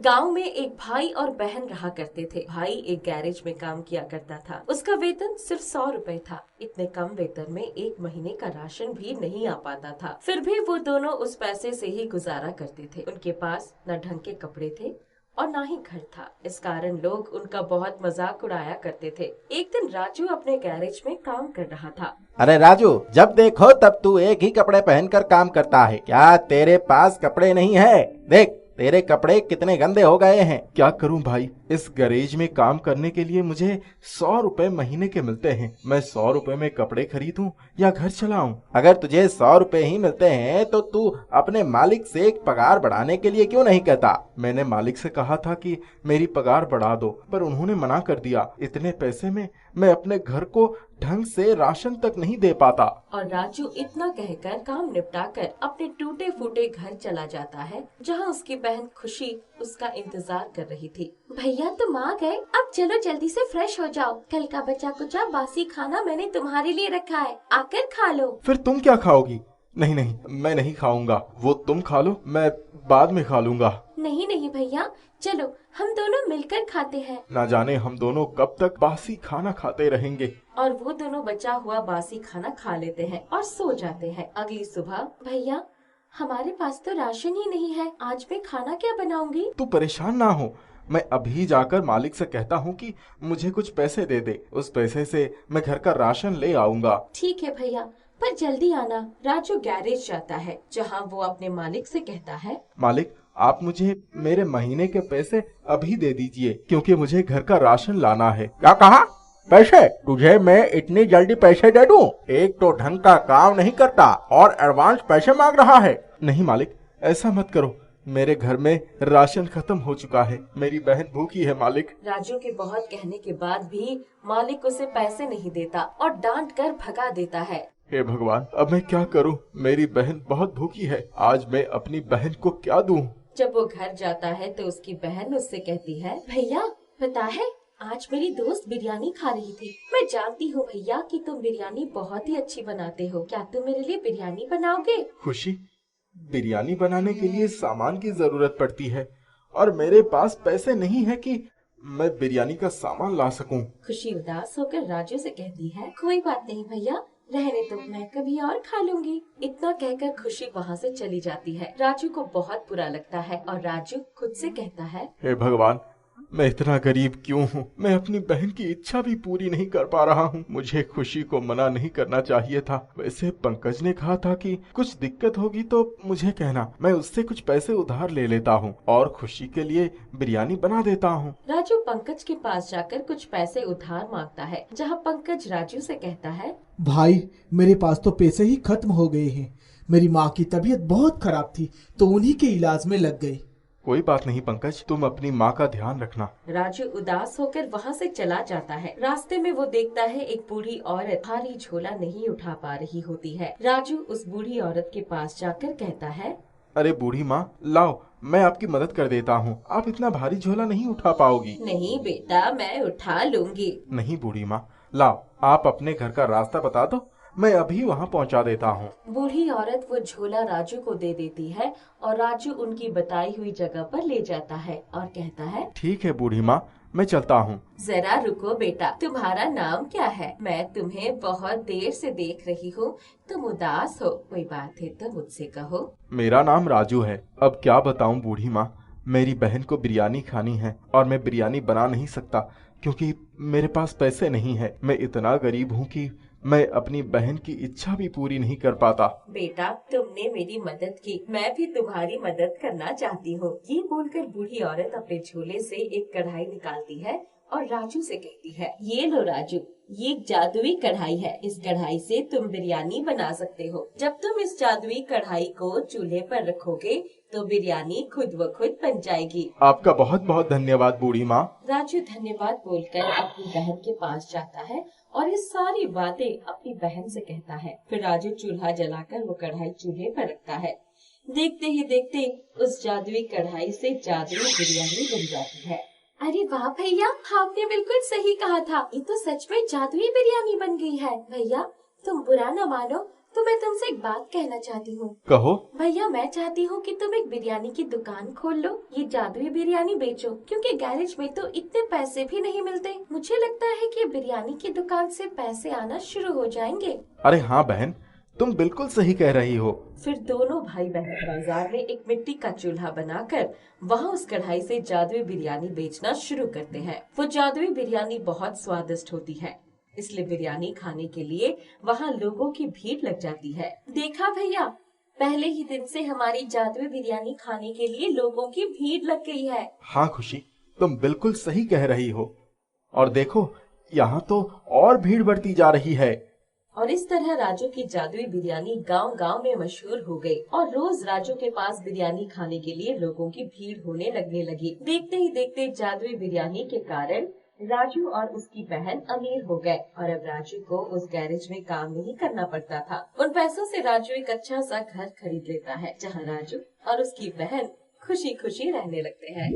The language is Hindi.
गांव में एक भाई और बहन रहा करते थे। भाई एक गैरेज में काम किया करता था। उसका वेतन सिर्फ 100 रुपए था। इतने कम वेतन में एक महीने का राशन भी नहीं आ पाता था। फिर भी वो दोनों उस पैसे से ही गुजारा करते थे। उनके पास न ढंग के कपड़े थे और ना ही घर था। इस कारण लोग उनका बहुत मजाक उड़ाया करते थे। एक दिन राजू अपने गैरेज में काम कर रहा था। अरे राजू, जब देखो तब तू एक ही कपड़े पहनकर काम करता है। क्या तेरे पास कपड़े नहीं है? देख, तेरे कपड़े कितने गंदे हो गए हैं। क्या करूं भाई, इस गैरेज में काम करने के लिए मुझे 100 रुपए महीने के मिलते हैं। मैं 100 रुपए में कपड़े खरीदूं या घर चलाऊं? अगर तुझे 100 रुपए ही मिलते हैं तो तू अपने मालिक से एक पगार बढ़ाने के लिए क्यों नहीं कहता? मैंने मालिक से कहा था कि मेरी पगार बढ़ा दो, पर उन्होंने मना कर दिया। इतने पैसे में मैं अपने घर को ढंग से राशन तक नहीं दे पाता। और राजू इतना कहकर काम निपटाकर अपने टूटे फूटे घर चला जाता है, जहां उसकी बहन खुशी उसका इंतजार कर रही थी। भैया तुम आ गए, अब चलो जल्दी से फ्रेश हो जाओ। कल का बचा कुचा बासी खाना मैंने तुम्हारे लिए रखा है, आकर खा लो। फिर तुम क्या खाओगी? नहीं नहीं, मैं नहीं खाऊंगा। वो तुम खा लो, मैं बाद में खा लूंगा। नहीं नहीं भैया, चलो हम दोनों मिलकर खाते हैं। ना जाने हम दोनों कब तक बासी खाना खाते रहेंगे। और वो दोनों बचा हुआ बासी खाना खा लेते हैं और सो जाते हैं। अगली सुबह, भैया हमारे पास तो राशन ही नहीं है, आज मैं खाना क्या बनाऊंगी? तू परेशान ना हो, मैं अभी जाकर मालिक से कहता हूँ कि मुझे कुछ पैसे दे दे। उस पैसे से मैं घर का राशन ले आऊंगा। ठीक है भैया, पर जल्दी आना। राजू गैरेज जाता है, जहां वो अपने मालिक से कहता है, मालिक, आप मुझे मेरे महीने के पैसे अभी दे दीजिए, क्योंकि मुझे घर का राशन लाना है। क्या कहा? पैसे? तुझे मैं इतनी जल्दी पैसे दे दूं? एक तो ढंग का काम नहीं करता और एडवांस पैसे मांग रहा है। नहीं मालिक, ऐसा मत करो। मेरे घर में राशन खत्म हो चुका है। मेरी बहन भूखी है मालिक। राजू के बहुत कहने के बाद भी मालिक उसे पैसे नहीं देता और डांट कर भगा देता है। हे भगवान, अब मैं क्या करूं? मेरी बहन बहुत भूखी है। आज मैं अपनी बहन को क्या दूं? जब वो घर जाता है तो उसकी बहन उससे कहती है, भैया पता है, आज मेरी दोस्त बिरयानी खा रही थी। मैं जानती हूँ भैया कि तुम बिरयानी बहुत ही अच्छी बनाते हो। क्या तुम मेरे लिए बिरयानी बनाओगे? खुशी, बिरयानी बनाने के लिए सामान की जरूरत पड़ती है और मेरे पास पैसे नहीं है कि मैं बिरयानी का सामान ला सकूं। खुशी उदास होकर राजू से कहती है, कोई बात नहीं भैया, रहने दो, मैं कभी और खा लूंगी। इतना कहकर खुशी वहाँ से चली जाती है। राजू को बहुत बुरा लगता है और राजू खुद से कहता है, हे भगवान, मैं इतना गरीब क्यों हूँ? मैं अपनी बहन की इच्छा भी पूरी नहीं कर पा रहा हूँ। मुझे खुशी को मना नहीं करना चाहिए था। वैसे पंकज ने कहा था कि कुछ दिक्कत होगी तो मुझे कहना, मैं उससे कुछ पैसे उधार ले लेता हूँ और खुशी के लिए बिरयानी बना देता हूँ। राजू पंकज के पास जाकर कुछ पैसे उधार मांगता है, जहाँ पंकज राजू से कहता है, भाई मेरे पास तो पैसे ही खत्म हो गए हैं। मेरी माँ की तबीयत बहुत खराब थी तो उन्हीं के इलाज में लग गई। कोई बात नहीं पंकज, तुम अपनी माँ का ध्यान रखना। राजू उदास होकर वहाँ से चला जाता है। रास्ते में वो देखता है एक बूढ़ी औरत भारी झोला नहीं उठा पा रही होती है। राजू उस बूढ़ी औरत के पास जाकर कहता है, अरे बूढ़ी माँ, लाओ, मैं आपकी मदद कर देता हूँ। आप इतना भारी झोला नहीं उठा पाओगी। नहीं बेटा, मैं उठा लूंगी। नहीं बूढ़ी माँ, लाओ, आप अपने घर का रास्ता बता दो, मैं अभी वहाँ पहुँचा देता हूँ। बूढ़ी औरत वो झोला राजू को दे देती है और राजू उनकी बताई हुई जगह पर ले जाता है और कहता है, ठीक है बूढ़ी माँ, मैं चलता हूँ। जरा रुको बेटा, तुम्हारा नाम क्या है? मैं तुम्हें बहुत देर से देख रही हूँ, तुम उदास हो। कोई बात है तो मुझसे कहो। मेरा नाम राजू है। अब क्या बताऊँ बूढ़ी माँ, मेरी बहन को बिरयानी खानी है और मैं बिरयानी बना नहीं सकता क्योंकि मेरे पास पैसे नहीं है। मैं इतना गरीब हूँ कि मैं अपनी बहन की इच्छा भी पूरी नहीं कर पाता। बेटा, तुमने मेरी मदद की, मैं भी तुम्हारी मदद करना चाहती हूँ। ये बोलकर बूढ़ी औरत अपने झोले से एक कढ़ाई निकालती है और राजू से कहती है, ये लो राजू, ये एक जादुई कढ़ाई है। इस कढ़ाई से तुम बिरयानी बना सकते हो। जब तुम इस जादुई कढ़ाई को चूल्हे पर रखोगे तो बिरयानी खुद व खुद बन जाएगी। आपका बहुत बहुत धन्यवाद बूढ़ी माँ। राजू धन्यवाद बोलकर अपनी बहन के पास जाता है और ये सारी बातें अपनी बहन से कहता है। फिर राजू चूल्हा जलाकर वो कढ़ाई चूल्हे पर रखता है। देखते ही देखते उस जादुई कढ़ाई से जादुई बिरयानी बन जाती है। अरे वाह भैया, आपने बिल्कुल सही कहा था, ये तो सच में जादुई बिरयानी बन गई है। भैया तुम बुरा न मानो, तो मैं तुमसे एक बात कहना चाहती हूँ। कहो। भैया मैं चाहती हूँ कि तुम एक बिरयानी की दुकान खोल लो, ये जादुई बिरयानी बेचो, क्योंकि गैरेज में तो इतने पैसे भी नहीं मिलते। मुझे लगता है कि बिरयानी की दुकान से पैसे आना शुरू हो जाएंगे। अरे हाँ बहन, तुम बिल्कुल सही कह रही हो। फिर दोनों भाई बहन बाजार में एक मिट्टी का चूल्हा बनाकर वहाँ उस कढ़ाई से जादुई बिरयानी बेचना शुरू करते हैं। वो जादुई बिरयानी बहुत स्वादिष्ट होती है, इसलिए बिरयानी खाने के लिए वहाँ लोगों की भीड़ लग जाती है। देखा भैया, पहले ही दिन से हमारी जादुई बिरयानी खाने के लिए लोगों की भीड़ लग गई है। हाँ खुशी, तुम बिल्कुल सही कह रही हो। और देखो, यहाँ तो और भीड़ बढ़ती जा रही है। और इस तरह राजू की जादुई बिरयानी गांव-गांव में मशहूर हो गई और रोज राजू के पास बिरयानी खाने के लिए लोगों की भीड़ होने लगने लगी। देखते ही देखते जादुई बिरयानी के कारण राजू और उसकी बहन अमीर हो गए और अब राजू को उस गैरेज में काम नहीं करना पड़ता था। उन पैसों से राजू एक अच्छा सा घर खरीद लेता है, जहाँ राजू और उसकी बहन खुशी खुशी रहने लगते हैं।